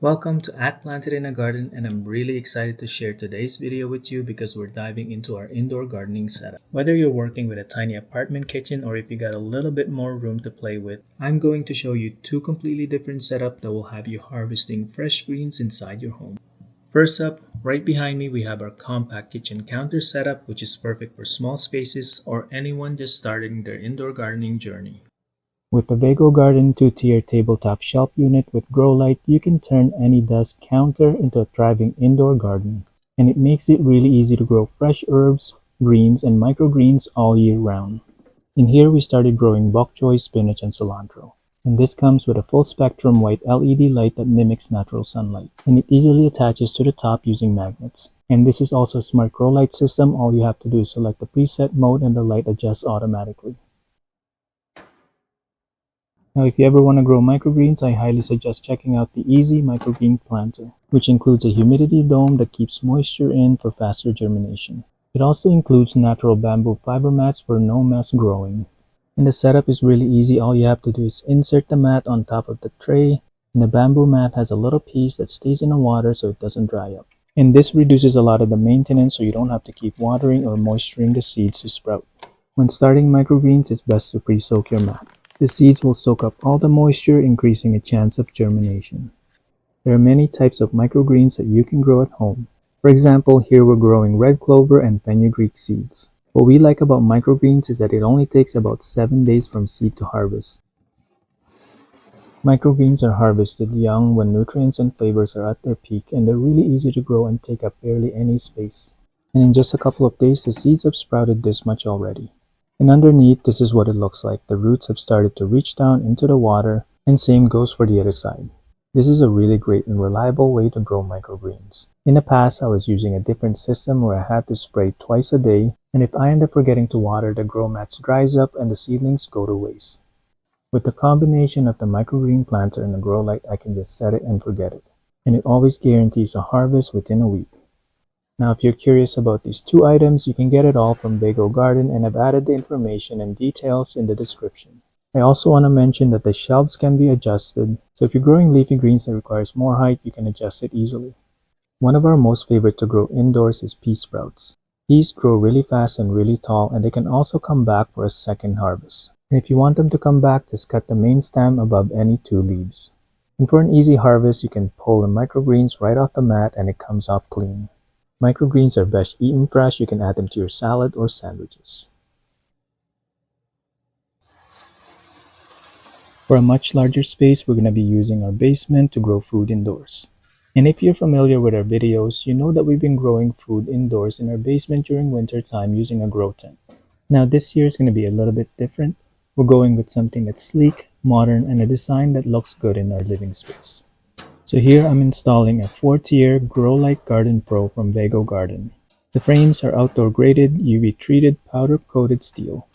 Welcome to At Planted in a Garden, and I'm really excited to share today's video with you because we're diving into our indoor gardening setup. Whether you're working with a tiny apartment kitchen or if you got a little bit more room to play with, I'm going to show you two completely different setups that will have you harvesting fresh greens inside your home. First up, right behind me, we have our compact kitchen counter setup, which is perfect for small spaces or anyone just starting their indoor gardening journey. With the Vego Garden 2-tier tabletop shelf unit with grow light, you can turn any desk counter into a thriving indoor garden. And it makes it really easy to grow fresh herbs, greens, and microgreens all year round. In here, we started growing bok choy, spinach, and cilantro. And this comes with a full spectrum white LED light that mimics natural sunlight. And it easily attaches to the top using magnets. And this is also a smart grow light system. All you have to do is select the preset mode and the light adjusts automatically. Now, if you ever want to grow microgreens, I highly suggest checking out the Easy Microgreen Planter, which includes a humidity dome that keeps moisture in for faster germination. It also includes natural bamboo fiber mats for no mess growing. And the setup is really easy. All you have to do is insert the mat on top of the tray, and the bamboo mat has a little piece that stays in the water so it doesn't dry up. And this reduces a lot of the maintenance so you don't have to keep watering or moisturing the seeds to sprout. When starting microgreens, it's best to pre-soak your mat. The seeds will soak up all the moisture, increasing a chance of germination. There are many types of microgreens that you can grow at home. For example, here we're growing red clover and fenugreek seeds. What we like about microgreens is that it only takes about 7 days from seed to harvest. Microgreens are harvested young when nutrients and flavors are at their peak, and they're really easy to grow and take up barely any space. And in just a couple of days, the seeds have sprouted this much already. And underneath, this is what it looks like. The roots have started to reach down into the water, and same goes for the other side. This is a really great and reliable way to grow microgreens. In the past, I was using a different system where I had to spray twice a day, and if I end up forgetting to water, the grow mats dries up and the seedlings go to waste. With the combination of the microgreen planter and the grow light, I can just set it and forget it. And it always guarantees a harvest within a week. Now, if you're curious about these two items, you can get it all from Vego Garden, and I've added the information and details in the description. I also want to mention that the shelves can be adjusted, so if you're growing leafy greens that requires more height, you can adjust it easily. One of our most favorite to grow indoors is pea sprouts. Peas grow really fast and really tall, and they can also come back for a second harvest. And if you want them to come back, just cut the main stem above any two leaves. And for an easy harvest, you can pull the microgreens right off the mat and it comes off clean. Microgreens are best eaten fresh. You can add them to your salad or sandwiches. For a much larger space, we're going to be using our basement to grow food indoors. And if you're familiar with our videos, you know that we've been growing food indoors in our basement during winter time using a grow tent. Now this year is going to be a little bit different. We're going with something that's sleek, modern, and a design that looks good in our living space. So here I'm installing a 4-tier Grow Light Garden Pro from Vego Garden. The frames are outdoor graded, UV treated, powder coated steel.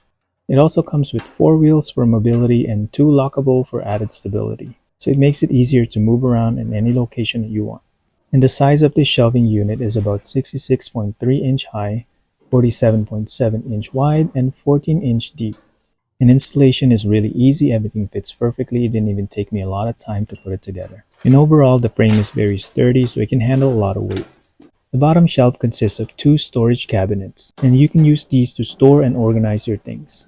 It also comes with 4 wheels for mobility and 2 lockable for added stability. So it makes it easier to move around in any location that you want. And the size of this shelving unit is about 66.3 inch high, 47.7 inch wide, and 14 inch deep. And installation is really easy. Everything fits perfectly. It didn't even take me a lot of time to put it together. And overall, the frame is very sturdy, so it can handle a lot of weight. The bottom shelf consists of 2 storage cabinets, and you can use these to store and organize your things.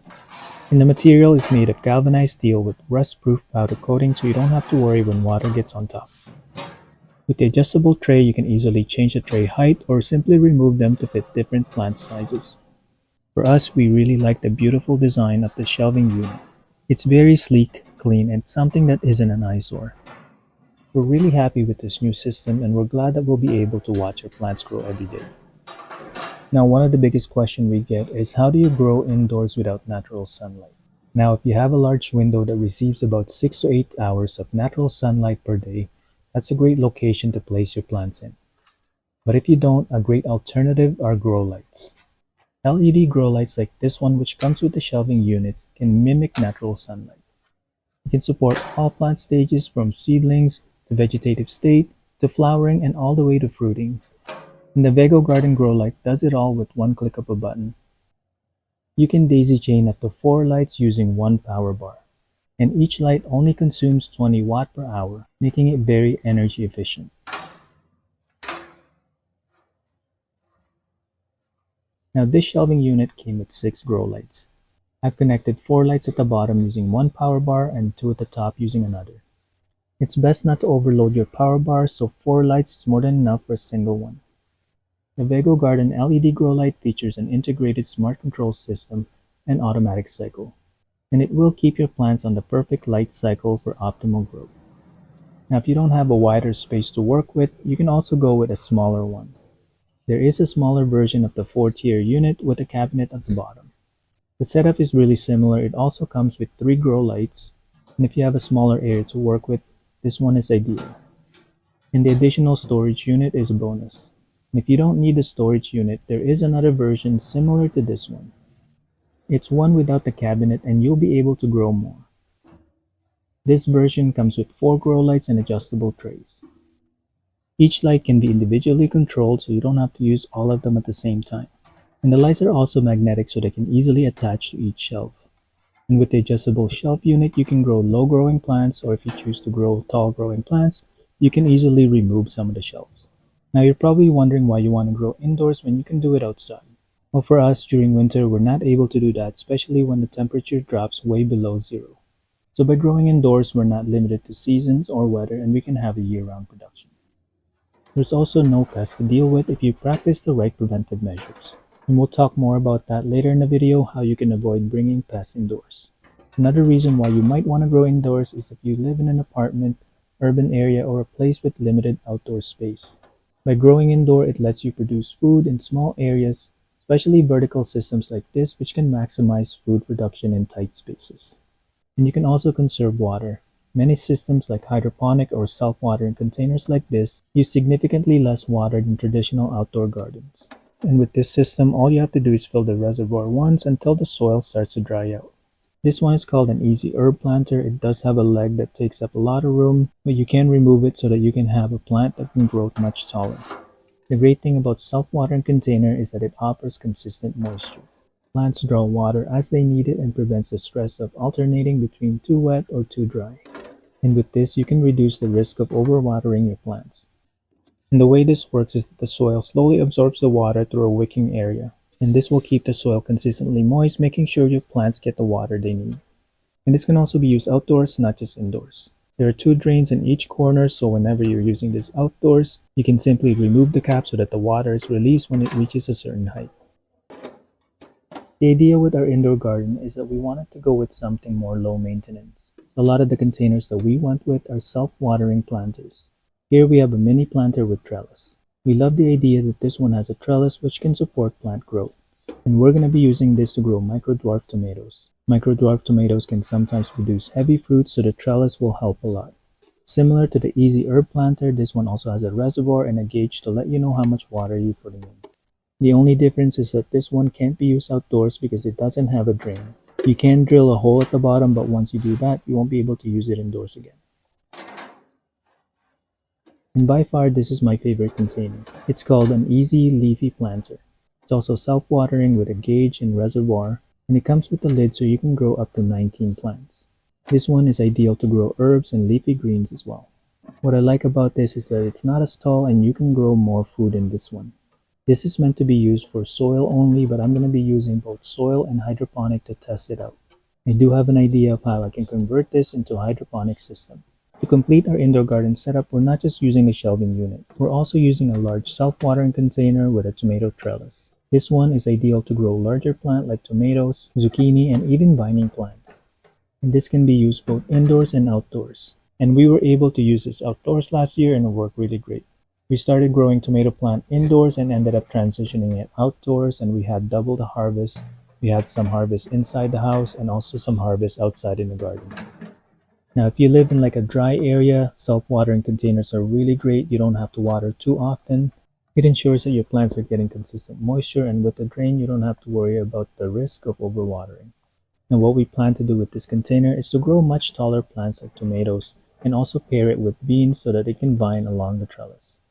And the material is made of galvanized steel with rust-proof powder coating, so you don't have to worry when water gets on top. With the adjustable tray, you can easily change the tray height or simply remove them to fit different plant sizes. For us, we really like the beautiful design of the shelving unit. It's very sleek, clean, and something that isn't an eyesore. We're really happy with this new system, and we're glad that we'll be able to watch our plants grow every day. Now, one of the biggest questions we get is how do you grow indoors without natural sunlight? Now, if you have a large window that receives about 6 to 8 hours of natural sunlight per day, that's a great location to place your plants in. But if you don't, a great alternative are grow lights. LED grow lights like this one, which comes with the shelving units, can mimic natural sunlight. It can support all plant stages from seedlings to vegetative state to flowering and all the way to fruiting. And the Vego Garden Grow Light does it all with one click of a button. You can daisy chain up to 4 lights using one power bar. and each light only consumes 20 watt per hour, making it very energy efficient. Now this shelving unit came with 6 grow lights. I've connected 4 lights at the bottom using one power bar and 2 at the top using another. It's best not to overload your power bar, so 4 lights is more than enough for a single one. The Vego Garden LED grow light features an integrated smart control system and automatic cycle, and it will keep your plants on the perfect light cycle for optimal growth. Now if you don't have a wider space to work with, you can also go with a smaller one. There is a smaller version of the 4-tier unit with a cabinet at the bottom. The setup is really similar. It also comes with 3 grow lights, and if you have a smaller area to work with, this one is ideal. And the additional storage unit is a bonus. And if you don't need the storage unit, there is another version similar to this one. It's one without the cabinet and you'll be able to grow more. This version comes with 4 grow lights and adjustable trays. Each light can be individually controlled, so you don't have to use all of them at the same time. And the lights are also magnetic, so they can easily attach to each shelf. And with the adjustable shelf unit, you can grow low growing plants, or if you choose to grow tall growing plants, you can easily remove some of the shelves. Now you're probably wondering why you want to grow indoors when you can do it outside. Well, for us, during winter, we're not able to do that, especially when the temperature drops way below zero. So by growing indoors, we're not limited to seasons or weather, and we can have a year-round production. There's also no pests to deal with if you practice the right preventive measures. And we'll talk more about that later in the video, how you can avoid bringing pests indoors. Another reason why you might want to grow indoors is if you live in an apartment, urban area, or a place with limited outdoor space. By growing indoor, it lets you produce food in small areas, especially vertical systems like this, which can maximize food production in tight spaces. And you can also conserve water. Many systems like hydroponic or self-watering containers like this use significantly less water than traditional outdoor gardens. And with this system, all you have to do is fill the reservoir once until the soil starts to dry out. This one is called an easy herb planter. It does have a leg that takes up a lot of room, but you can remove it so that you can have a plant that can grow much taller. The great thing about self-watering container is that it offers consistent moisture. Plants draw water as they need it and prevents the stress of alternating between too wet or too dry. And with this, you can reduce the risk of overwatering your plants. And the way this works is that the soil slowly absorbs the water through a wicking area. And this will keep the soil consistently moist, making sure your plants get the water they need. And this can also be used outdoors, not just indoors. There are 2 drains in each corner, so whenever you're using this outdoors, you can simply remove the cap so that the water is released when it reaches a certain height. The idea with our indoor garden is that we wanted to go with something more low maintenance. So a lot of the containers that we went with are self-watering planters. Here we have a mini planter with trellis. We love the idea that this one has a trellis which can support plant growth. And we're going to be using this to grow micro-dwarf tomatoes. Micro-dwarf tomatoes can sometimes produce heavy fruits, so the trellis will help a lot. Similar to the easy herb planter, this one also has a reservoir and a gauge to let you know how much water you're putting in. The only difference is that this one can't be used outdoors because it doesn't have a drain. You can drill a hole at the bottom, but once you do that, you won't be able to use it indoors again. And by far, this is my favorite container. It's called an easy leafy planter. It's also self-watering with a gauge and reservoir, and it comes with a lid so you can grow up to 19 plants. This one is ideal to grow herbs and leafy greens as well. What I like about this is that it's not as tall and you can grow more food in this one. This is meant to be used for soil only, but I'm going to be using both soil and hydroponic to test it out. I do have an idea of how I can convert this into a hydroponic system. To complete our indoor garden setup, we're not just using the shelving unit. We're also using a large self-watering container with a tomato trellis. This one is ideal to grow larger plants like tomatoes, zucchini, and even vining plants. And this can be used both indoors and outdoors. And we were able to use this outdoors last year and it worked really great. We started growing tomato plant indoors and ended up transitioning it outdoors, and we had double the harvest. We had some harvest inside the house and also some harvest outside in the garden. Now, if you live in like a dry area, self-watering containers are really great. You don't have to water too often. It ensures that your plants are getting consistent moisture, and with the drain, you don't have to worry about the risk of overwatering. Now, what we plan to do with this container is to grow much taller plants like tomatoes and also pair it with beans so that it can vine along the trellis.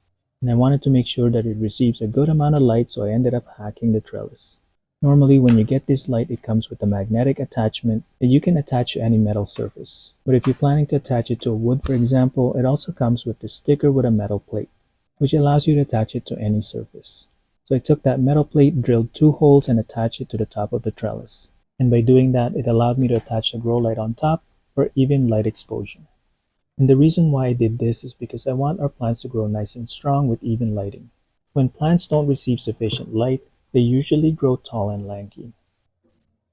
And I wanted to make sure that it receives a good amount of light, so I ended up hacking the trellis. Normally, when you get this light, it comes with a magnetic attachment that you can attach to any metal surface. But if you're planning to attach it to a wood, for example, it also comes with this sticker with a metal plate, which allows you to attach it to any surface. So I took that metal plate, drilled 2 holes, and attached it to the top of the trellis. And by doing that, it allowed me to attach the grow light on top for even light exposure. And the reason why I did this is because I want our plants to grow nice and strong with even lighting. When plants don't receive sufficient light, they usually grow tall and lanky.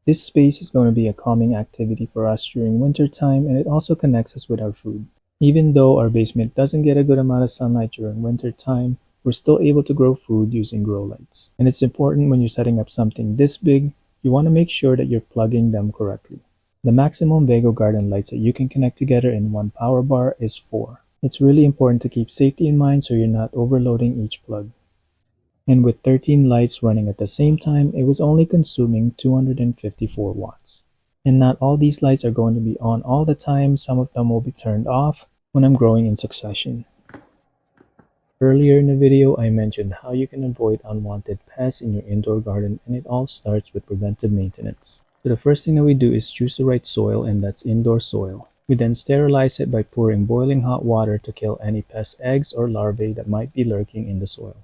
This space is going to be a calming activity for us during winter time, and it also connects us with our food. Even though our basement doesn't get a good amount of sunlight during winter time, we're still able to grow food using grow lights. And it's important when you're setting up something this big, you want to make sure that you're plugging them correctly. The maximum Vego garden lights that you can connect together in one power bar is 4. It's really important to keep safety in mind so you're not overloading each plug. And with 13 lights running at the same time, it was only consuming 254 watts. And not all these lights are going to be on all the time, some of them will be turned off when I'm growing in succession. Earlier in the video, I mentioned how you can avoid unwanted pests in your indoor garden, and it all starts with preventive maintenance. So the first thing that we do is choose the right soil, and that's indoor soil. We then sterilize it by pouring boiling hot water to kill any pest eggs or larvae that might be lurking in the soil.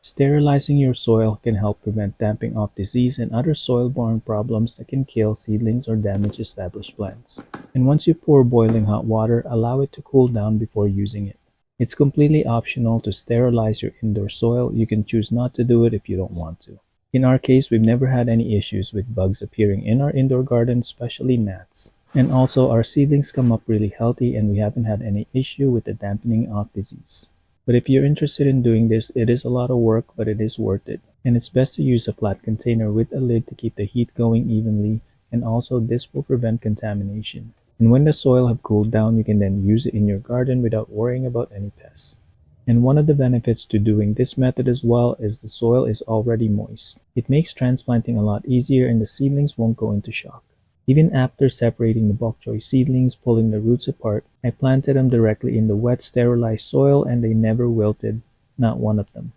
Sterilizing your soil can help prevent damping off disease and other soil-borne problems that can kill seedlings or damage established plants. And once you pour boiling hot water, allow it to cool down before using it. It's completely optional to sterilize your indoor soil. You can choose not to do it if you don't want to. In our case, we've never had any issues with bugs appearing in our indoor garden, especially gnats. And also, our seedlings come up really healthy and we haven't had any issue with the dampening off disease. But if you're interested in doing this, it is a lot of work, but it is worth it. And it's best to use a flat container with a lid to keep the heat going evenly, and also this will prevent contamination. And when the soil have cooled down, you can then use it in your garden without worrying about any pests. And one of the benefits to doing this method as well is the soil is already moist. It makes transplanting a lot easier and the seedlings won't go into shock. Even after separating the bok choy seedlings, pulling the roots apart, I planted them directly in the wet, sterilized soil and they never wilted, not one of them.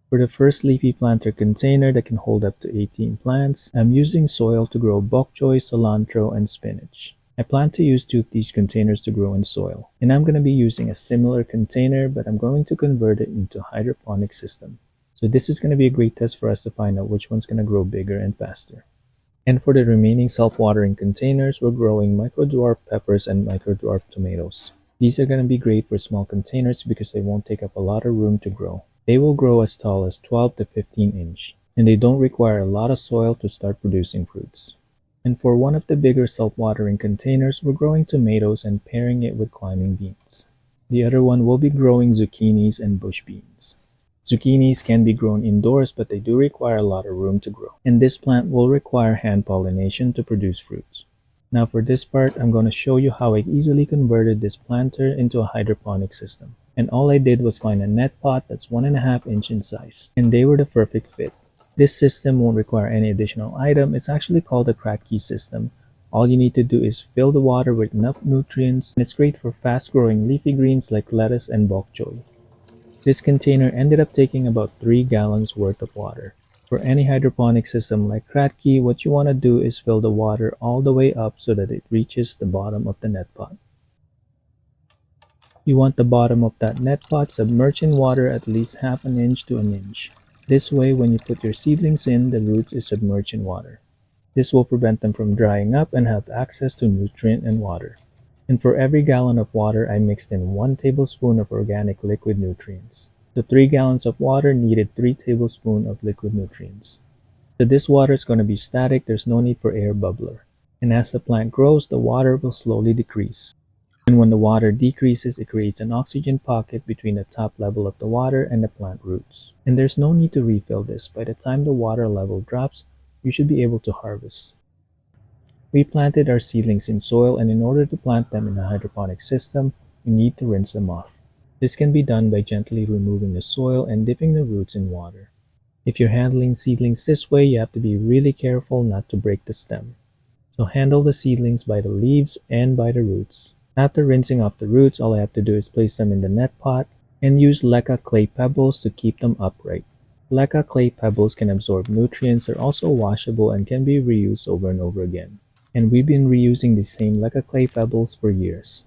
For the first leafy planter container that can hold up to 18 plants, I'm using soil to grow bok choy, cilantro, and spinach. I plan to use 2 of these containers to grow in soil, and I'm going to be using a similar container, but I'm going to convert it into a hydroponic system. So this is going to be a great test for us to find out which one's going to grow bigger and faster. And for the remaining self-watering containers, we're growing micro-dwarf peppers and micro-dwarf tomatoes. These are going to be great for small containers because they won't take up a lot of room to grow. They will grow as tall as 12 to 15 inch, and they don't require a lot of soil to start producing fruits. And for one of the bigger self-watering containers, we're growing tomatoes and pairing it with climbing beans. The other one will be growing zucchinis and bush beans. Zucchinis can be grown indoors, but they do require a lot of room to grow. And this plant will require hand pollination to produce fruits. Now for this part, I'm going to show you how I easily converted this planter into a hydroponic system. And all I did was find a net pot that's 1.5 inch in size. And they were the perfect fit. This system won't require any additional item. It's actually called a Kratky system. All you need to do is fill the water with enough nutrients, and it's great for fast-growing leafy greens like lettuce and bok choy. This container ended up taking about 3 gallons worth of water. For any hydroponic system like Kratky, what you want to do is fill the water all the way up so that it reaches the bottom of the net pot. You want the bottom of that net pot submerged in water at least 1/2 inch to 1 inch. This way, when you put your seedlings in, the root is submerged in water. This will prevent them from drying up and have access to nutrient and water. And for every gallon of water, I mixed in 1 tablespoon of organic liquid nutrients. The 3 gallons of water needed 3 tablespoons of liquid nutrients. So this water is going to be static, there's no need for air bubbler. And as the plant grows, the water will slowly decrease. And when the water decreases, it creates an oxygen pocket between the top level of the water and the plant roots. And there's no need to refill this. By the time the water level drops, you should be able to harvest. We planted our seedlings in soil, and in order to plant them in a hydroponic system, we need to rinse them off. This can be done by gently removing the soil and dipping the roots in water. If you're handling seedlings this way, you have to be really careful not to break the stem. So handle the seedlings by the leaves and by the roots. After rinsing off the roots, all I have to do is place them in the net pot and use leca clay pebbles to keep them upright. Leca clay pebbles can absorb nutrients, are also washable, and can be reused over and over again. And we've been reusing the same leca clay pebbles for years.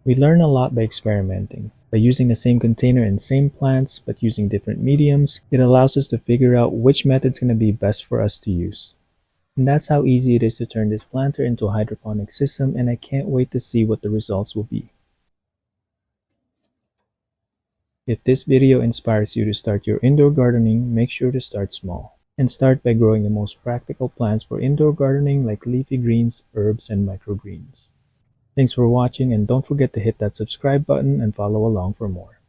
We learn a lot by experimenting. By using the same container and same plants, but using different mediums, it allows us to figure out which method's going to be best for us to use. And that's how easy it is to turn this planter into a hydroponic system, and I can't wait to see what the results will be. If this video inspires you to start your indoor gardening, make sure to start small. And start by growing the most practical plants for indoor gardening like leafy greens, herbs, and microgreens. Thanks for watching, and don't forget to hit that subscribe button and follow along for more.